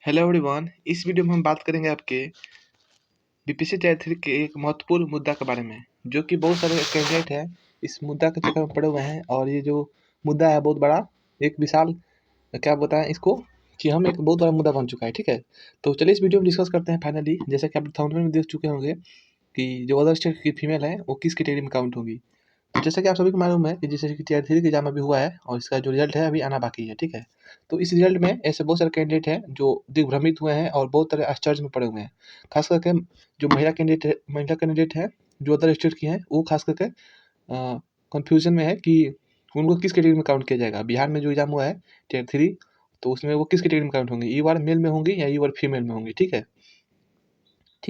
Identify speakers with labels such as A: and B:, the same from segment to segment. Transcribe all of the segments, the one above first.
A: Hello everyone. इस video में हम बात करेंगे आपके बीपीएससी टायर 3 के एक महत्वपूर्ण मुद्दा के बारे में, जो कि बहुत सारे कैंडिडेट हैं इस मुद्दा के चक्कर में पड़े हुए हैं। और ये जो मुद्दा है बहुत बड़ा, एक विशाल, क्या बताएं इसको, कि हम एक बहुत बड़ा मुद्दा बन चुका है। ठीक है, तो चलिए इस वीडियो में डिस्कस करते हैं। फाइनली जैसा कि आप थंबनेल में देख चुके होंगे कि जो अदर स्टेट की फीमेल है वो किस कैटेगरी में काउंट होगी। तो जैसा कि आप सभी को मालूम है कि जैसे कि टीयर 3 का एग्जाम अभी हुआ है और इसका जो रिजल्ट है अभी आना बाकी है। ठीक है, तो इस रिजल्ट में ऐसे बहुत सारे कैंडिडेट हैं जो दिग्भ्रमित हुए हैं और बहुत तरह आश्चर्य में पड़े हुए हैं। खास करके जो महिला कैंडिडेट है जो अदर स्टेट की हैं, वो खास करके कंफ्यूजन में है कि उनको किस कैटेगरी में काउंट किया जाएगा। बिहार में जो एग्जाम हुआ है टीयर 3, तो उसमें वो किस कैटेगरी में काउंट होंगे, ई वार मेल में होंगी या ई वार फीमेल में होंगी। ठीक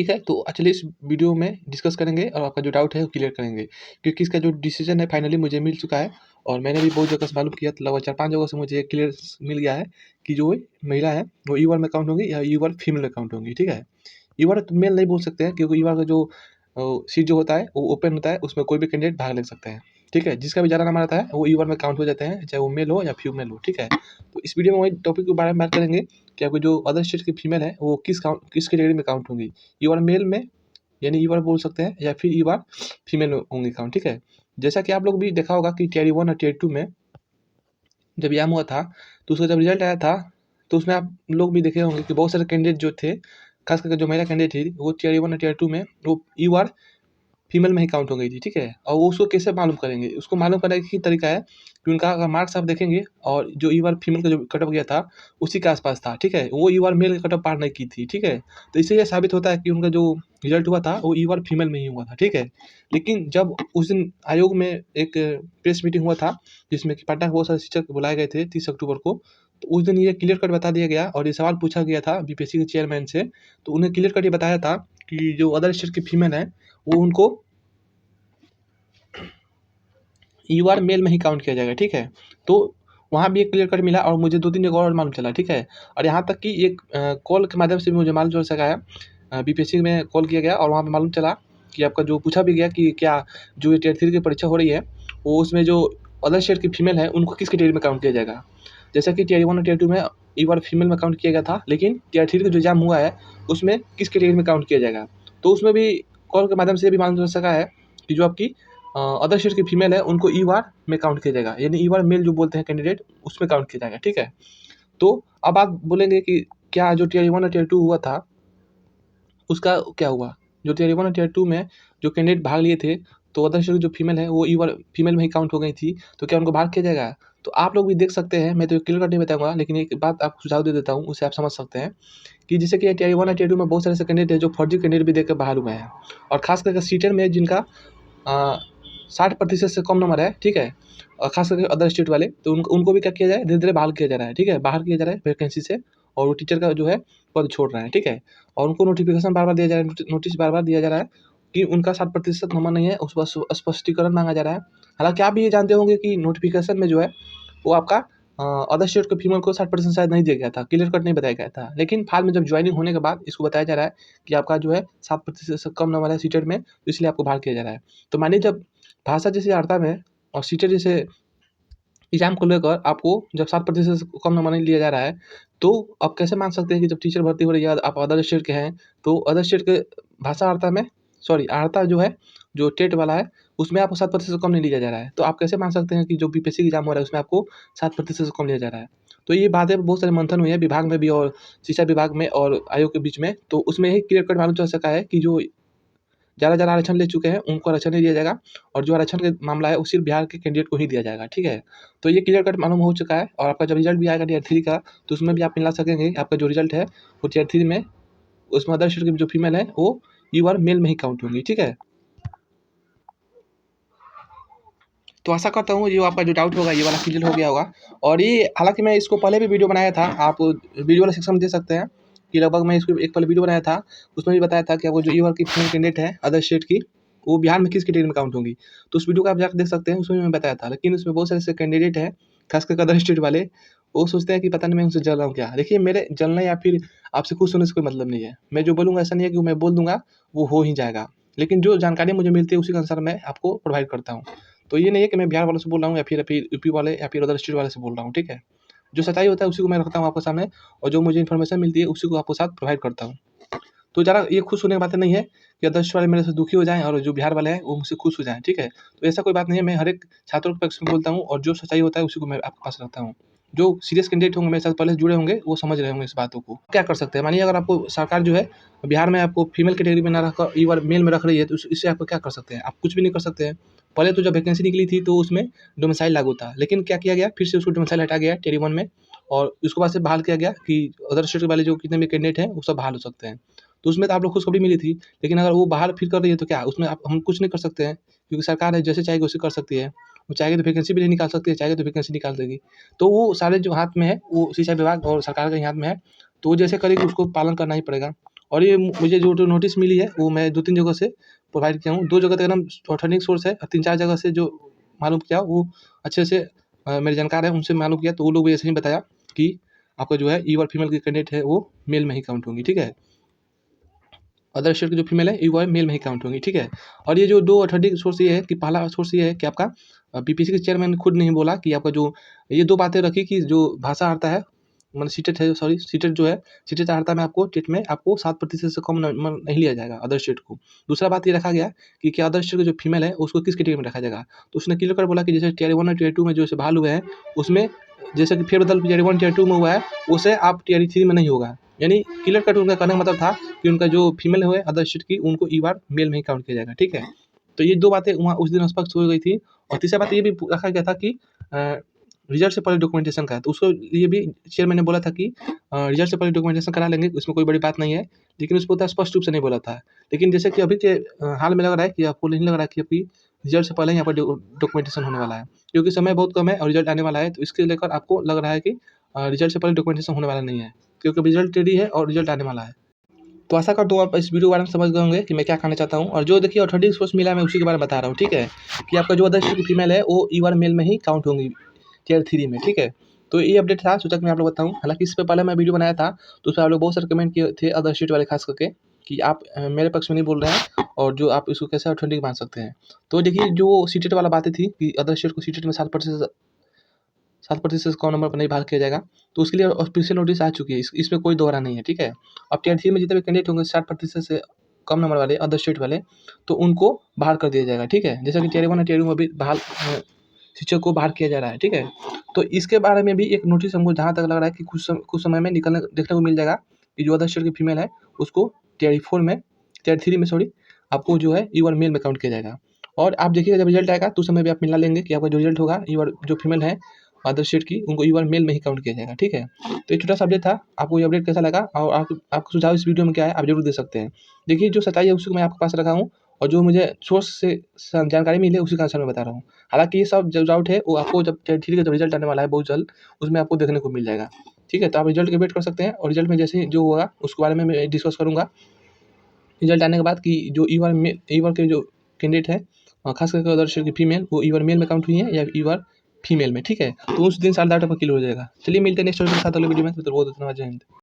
A: है, तो चलिए इस वीडियो में डिस्कस करेंगे और आपका जो डाउट है वो क्लियर करेंगे, क्योंकि इसका जो डिसीजन है फाइनली मुझे मिल चुका है। और मैंने भी बहुत जगह से मालूम किया, तो लगभग 4-5 जगह से मुझे क्लियर मिल गया है कि जो महिला है वो ई वार में काउंट होंगी या ई वार फीमेल में काउंट होंगी। ठीक है, ई वार तो मेल नहीं बोल सकते हैं, क्योंकि ई वार का जो सीट जो होता है वो ओपन होता है, उसमें कोई भी कैंडिडेट भाग ले सकते हैं। ठीक है, जिसका भी ज़्यादा नंबर आता है वो ई वार में काउंट हो जाते हैं, चाहे वो मेल हो या फीमेल हो। ठीक है, तो इस वीडियो में वही टॉपिक के बारे में बात करेंगे कि आपको जो अदर स्टेट की फीमेल है वो किस कैटेगरी में काउंट होंगी, ई वार मेल में यानी ई वार बोल सकते हैं या फिर ई वार फीमेल में होंगे काउंट। ठीक है, जैसा कि आप लोग भी देखा होगा कि टीयर 1 और टीयर 2 में जब एग्जाम हुआ था, तो उसका जब रिजल्ट आया था, तो उसमें आप लोग भी देखे होंगे कि बहुत सारे कैंडिडेट जो थे, खास करके जो महिला कैंडिडेट थी, वो टीयर 1 और टीयर 2 में वो ई वार फीमेल में ही काउंट हो गई थी। ठीक है, और वो उसको कैसे मालूम करेंगे, उसको मालूम करने का एक ही तरीका है कि उनका अगर मार्क्स आप देखेंगे और जो ई बार फीमेल का जो कट ऑफ गया था उसी के आसपास था। ठीक है, वो ई बार मेल का कट ऑफ पार नहीं की थी। ठीक है, तो इससे ये साबित होता है कि उनका जो रिजल्ट हुआ था वो ई बार फीमेल में ही हुआ था। ठीक है, लेकिन जब उस दिन आयोग में एक प्रेस मीटिंग हुआ था, जिसमें कि पटना के बहुत सारे शिक्षक बुलाए गए थे 30 अक्टूबर को, तो उस दिन ये क्लियर कट बता दिया गया और ये सवाल पूछा गया था बीपीएससी के चेयरमैन से। तो उन्हें क्लियर कट ये बताया था कि जो अदर स्टेट की फीमेल है वो उनको यू आर मेल में ही काउंट किया जाएगा। ठीक है, तो वहाँ भी एक क्लियर कट मिला और मुझे 2-3 जगह और मालूम चला। ठीक है, और यहाँ तक कि एक कॉल के माध्यम से भी मुझे मालूम चल सका है। बीपीएससी में कॉल किया गया और वहाँ पे मालूम चला कि आपका जो पूछा भी गया कि क्या जो ये टीयर 3 की परीक्षा हो रही है, वो उसमें जो अदर स्टेट की फीमेल है उनको किस कैटेगरी में काउंट किया जाएगा। जैसा कि टीयर 1 और टीयर 2 में ई बार फीमेल में काउंट किया गया था, लेकिन टीयर 3 का जो एग्जाम हुआ है उसमें किस कैटेगरी में काउंट किया जाएगा। तो उसमें भी कॉल के माध्यम से भी मालूम चल सका है कि जो आपकी अदर स्टेट की फीमेल है उनको ई वार में काउंट किया जाएगा, यानी ई वार मेल जो बोलते हैं कैंडिडेट, उसमें काउंट किया जाएगा। ठीक है, तो अब आप बोलेंगे कि क्या जो टीयर 1 और टीयर 2 हुआ था उसका क्या हुआ। जो टीयर 1 और टीयर 2 में जो कैंडिडेट भाग लिए थे, तो अदर स्टेट जो फीमेल है वो ई वार फीमेल में ही काउंट हो गई थी, तो क्या उनको भाग किया जाएगा। तो आप लोग भी देख सकते हैं, मैं तो क्लियर कट नहीं बताऊंगा, लेकिन एक बात आपको सुझाव दे देता हूँ, उससे आप समझ सकते हैं कि जैसे कि टीयर 1 और टीयर 2 में बहुत सारे ऐसे कैंडिडेट है जो फर्जी कैंडिडेट भी देकर बाहर हुए हैं। और खास करके सीटेट में जिनका 60% से कम नंबर है। ठीक है, और खास करके अदर स्टेट वाले, तो उनको भी क्या किया जाए, धीरे धीरे बहाल किया जा रहा है। ठीक है, बाहर किया जा रहा है वैकेंसी से, और वो टीचर का जो है पद छोड़ रहे हैं। ठीक है, और उनको नोटिफिकेशन बार बार दिया जा रहा है, नोटिस बार बार दिया जा रहा है कि उनका 60% नंबर नहीं है, उस पर स्पष्टीकरण मांगा जा रहा है। हालांकि आप भी ये जानते होंगे कि नोटिफिकेशन में जो है वो आपका अदर स्टेट के फीमेल को 60% शायद नहीं दिया गया था, क्लियर कट नहीं बताया गया था, लेकिन हाल में जब ज्वाइनिंग होने के बाद इसको बताया जा रहा है कि आपका जो है 7% से कम नंबर है सीटेट में, तो इसलिए आपको बाहर किया जा रहा है। तो मानिए जब भाषा जैसी वार्ता में और सीटेट जैसे एग्जाम को लेकर आपको जब 7% से कम नंबर नहीं लिया जा रहा है, तो आप कैसे मान सकते हैं कि जब टीचर भर्ती हो रही है, आप अदर स्टेट के हैं, तो अदर स्टेट के भाषा वार्ता में, सॉरी वार्ता जो है, जो टेट वाला है, उसमें आपको 7% से कम नहीं लिया जा रहा है। तो आप कैसे मान सकते हैं कि जो बीपीएससी एग्जाम हो रहा है उसमें आपको 7% से कम लिया जा रहा है। तो ये बातें बहुत सारे मंथन हुए हैं विभाग में भी और शिक्षा विभाग में और आयोग के बीच में, तो उसमें ही क्लियर कट मालूम चल सका है कि जो ज़्यादा आरक्षण ले चुके हैं उनको आरक्षण नहीं दिया जाएगा, और जो आरक्षण का मामला है वो सिर्फ बिहार के कैंडिडेट को ही दिया जाएगा। ठीक है, तो ये क्लियर कट मालूम हो चुका है, और आपका जब रिजल्ट भी आएगा टीयर 3 का, तो उसमें भी आप मिला सकेंगे आपका जो रिजल्ट है वो टीयर 3 में, उसमें अदर स्टेट की जो फीमेल है वो यू आर मेल में ही काउंट होंगी। ठीक है, तो आशा करता हूँ ये आपका जो डाउट होगा ये वाला क्लियर हो गया होगा। और ये हालांकि मैं इसको पहले भी वीडियो बनाया था, आप वीडियो वाला सेक्शन में दे सकते हैं कि लगभग मैं इसको एक पहले वीडियो बनाया था, उसमें भी बताया था कि वो जो यू आर की फीमेल कैंडिडेट है अदर स्टेट की, वो बिहार में किस कैटेगरी में काउंट होंगी। तो उस वीडियो को आप जाकर देख सकते हैं, उसमें मैं बताया था। लेकिन उसमें बहुत सारे ऐसे कैंडिडेट हैं, खास करके अदर स्टेट वाले, वो सोचते हैं कि पता नहीं मैं उनसे जल रहा हूँ क्या। देखिए, मेरे जलना या फिर आपसे खुश होने से कोई मतलब नहीं है। मैं जो बोलूँगा ऐसा नहीं है कि मैं बोल दूंगा वो हो ही जाएगा, लेकिन जो जानकारी मुझे मिलती है उसी के अनुसार मैं आपको प्रोवाइड करता हूँ। तो ये नहीं है कि मैं बिहार वालों से बोल रहा हूँ या फिर यूपी वाले या फिर अदर स्टेट वाले से बोल रहा हूँ। ठीक है, जो सच्चाई होता है उसी को मैं रखता हूँ आपके सामने, और जो मुझे इन्फॉर्मेशन मिलती है उसी को आपके साथ प्रोवाइड करता हूँ। तो ज़्यादा ये खुश होने की बात नहीं है कि अदर्स वाले मेरे से दुखी हो जाएँ और जो बिहार वाले हैं वो मुझसे खुश हो जाएँ, ठीक है? तो ऐसा कोई बात नहीं है, मैं हर एक छात्रों के पक्ष में बोलता हूँ और जो सच्चाई होता है उसी को मैं आपके पास रखता हूँ। जो सीरियस कैंडिडेट होंगे मेरे साथ पहले से जुड़े होंगे, वो समझ रहे होंगे इस बातों को। क्या कर सकते हैं? मानिए अगर आपको सरकार जो है बिहार में आपको फीमेल कैटेगरी में ना रखकर एक मेल में रख रही है, तो इससे आप क्या कर सकते हैं? आप कुछ भी नहीं कर सकते हैं। पहले तो जब वैकेंसी निकली थी तो उसमें डोमिसाइल लागू था, लेकिन क्या किया गया, फिर से उसको डोमिसाइल हटाया गया टियर 1 में, और उसके बाद से बहाल किया गया कि अदर स्टेट वाले जो कितने भी कैंडिडेट हैं वो सब बहाल हो सकते हैं। तो उसमें तो आप लोग को खुशखबरी मिली थी, लेकिन अगर वो बहाल फिर कर रही है तो क्या उसमें आप हम कुछ नहीं कर सकते हैं, क्योंकि सरकार है, जैसे चाहेगी वैसे कर सकती है। वो चाहेगी तो वैकेंसी भी नहीं निकाल सकती है, चाहेगी तो वैकेंसी निकाल देगी। तो वो सारे जो हाथ में है वो शिक्षा विभाग और सरकार के हाथ में है, तो वो जैसे करेगी उसको पालन करना ही पड़ेगा। और ये मुझे जो नोटिस मिली है वो मैं 2-3 जगह से प्रोवाइड किया हूँ। 2 जगह तो एकदम ऑथेंटिक सोर्स है, और 3-4 जगह से जो मालूम किया वो अच्छे से मेरे जानकार हैं उनसे मालूम किया, तो वो लोग भी ऐसे ही बताया कि आपका जो है ई-वर्ड फीमेल की कैंडिडेट है वो मेल में ही काउंट होंगी, ठीक है? अदर स्टेट की जो फीमेल है वो मेल में ही काउंट होंगी, ठीक है? और ये जो 2 ऑथेंटिक सोर्स ये है कि पहला सोर्स ये है कि आपका बीपीएससी के चेयरमैन ने खुद नहीं बोला कि आपका जो ये 2 बातें रखी कि जो भाषा आता है, माने सीटेट है, सॉरी सीटेट जो है, सीटेट आता में आपको टेट में आपको 7% से कम नंबर नहीं लिया जाएगा अदर स्टेट को। दूसरा बात ये रखा गया कि क्या अदर स्टेट की जो फीमेल है उसको किस कैटेगरी में रखा जाएगा? तो उसने क्लियर कर बोला कि जैसे टियर 1 और टियर 2 में जो बहाल हुए हैं, उसमें जैसे कि फेरबदल टियर 1 टियर 2 में हुआ है, उसे आप टियर 3 में नहीं होगा। यानी क्लियर कट उनका कहने का मतलब था कि उनका जो फीमेल है अदर स्टेट की, उनको ई-बार मेल में ही काउंट किया जाएगा, ठीक है? तो ये 2 बातें वहाँ उस दिन स्पष्ट हो गई थी, और तीसरा बात ये भी रखा गया था कि रिजल्ट से पहले डॉक्यूमेंटेशन का है, तो उसको ये भी चेयरमैन ने बोला था कि रिजल्ट से पहले डॉक्यूमेंटेशन करा लेंगे, उसमें कोई बड़ी बात नहीं है, लेकिन उसको उतना स्पष्ट रूप से नहीं बोला था। लेकिन जैसे कि अभी के हाल में लग रहा है कि आपको नहीं लग रहा है कि अभी रिजल्ट से पहले ही यहाँ पर डॉक्यूमेंटेशन होने वाला है, क्योंकि समय बहुत कम है और रिजल्ट आने वाला है, तो इसके लेकर आपको लग रहा है कि रिजल्ट से पहले डॉक्यूमेंटेशन होने वाला नहीं है, क्योंकि रिजल्ट रेडी है और रिजल्ट आने वाला है। तो आशा करता हूँ आप इस वीडियो के बारे में समझ गए होंगे कि मैं क्या कहना चाहता हूँ, और जो देखिए ऑथेंटिक सोर्स मिला है मैं उसी के बारे में बता रहा हूँ, ठीक है? कि आपका जो अदर स्टेट की फीमेल है वो ई-बार मेल में ही काउंट होंगी टियर 3 में, ठीक है? तो ये अपडेट था, सोचा कि मैं आप लोग बताऊँ। हालाँकि इससे पहले मैं वीडियो बनाया था, तो उसमें आप लोग बहुत सारे कमेंट किए थे अदर स्टेट वाले खास करके कि आप मेरे पक्ष में नहीं बोल रहे हैं, और जो आप इसको कैसे ऑथेंटिक मान सकते हैं। तो देखिए जो सीटेट वाला बातें थी कि अदर स्टेट को सीटेट में 7% से कम नंबर पर नहीं बहाल किया जाएगा, तो उसके लिए ऑफिशियल नोटिस आ चुकी है, इसमें कोई दोहरा नहीं है, ठीक है? अब टियर 3 में जितने भी कैंडिडेट होंगे 60% से कम नंबर वाले अदर स्टेट वाले, तो उनको बहाल कर दिया जाएगा, ठीक है? जैसा कि टियर 1 और टियर 2 में भी शिक्षक को बाहर किया जा रहा है, ठीक है? तो इसके बारे में भी एक नोटिस हमको जहाँ तक लग रहा है कि कुछ समय में देखने को मिल जाएगा कि जो अदर स्टेट की फीमेल है उसको टियर 3 में सॉरी, आपको जो है ई-बार मेल में काउंट किया जाएगा। और आप देखिएगा जब रिजल्ट आएगा तो उस समय भी आप मिला लेंगे कि आपका जो रिजल्ट होगा ई-बार जो फीमेल है अदर स्टेट की, उनको ई-बार मेल में ही काउंट किया जाएगा, ठीक है? तो एक छोटा-सा अपडेट था, आपको ये अपडेट कैसा लगा और आपका सुझाव इस वीडियो में क्या है, आप ज़रूर दे सकते हैं। देखिए जो सच्चाई है उसी को मैं आपके पास रखा हूँ, और जो मुझे सोर्स से जानकारी मिली है उसी का आंसर मैं बता रहा हूँ। हालाँकि ये सब जो डाउट है वो आपको जब टियर 3 का जब रिजल्ट आने वाला है बहुत जल्द, उसमें आपको देखने को मिल जाएगा, ठीक है? तो आप रिजल्ट का वेट कर सकते हैं, और रिजल्ट में जैसे ही जो होगा उसके बारे में मैं डिस्कस करूँगा। रिजल्ट आने के बाद कि जो ई-बार के जो कैंडिडेट हैं, खास करके अदर स्टेट की फीमेल, वो ई-बार मेल में काउंट हुई हैं या ई-बार फीमेल में, ठीक है? तो उस दिन सारा डाटा आपका क्लियर हो जाएगा। चलिए मिलते हैं नेक्स्ट वीडियो के साथ अगले वीडियो में, तब तक बहुत धन्यवाद, जय हिंद।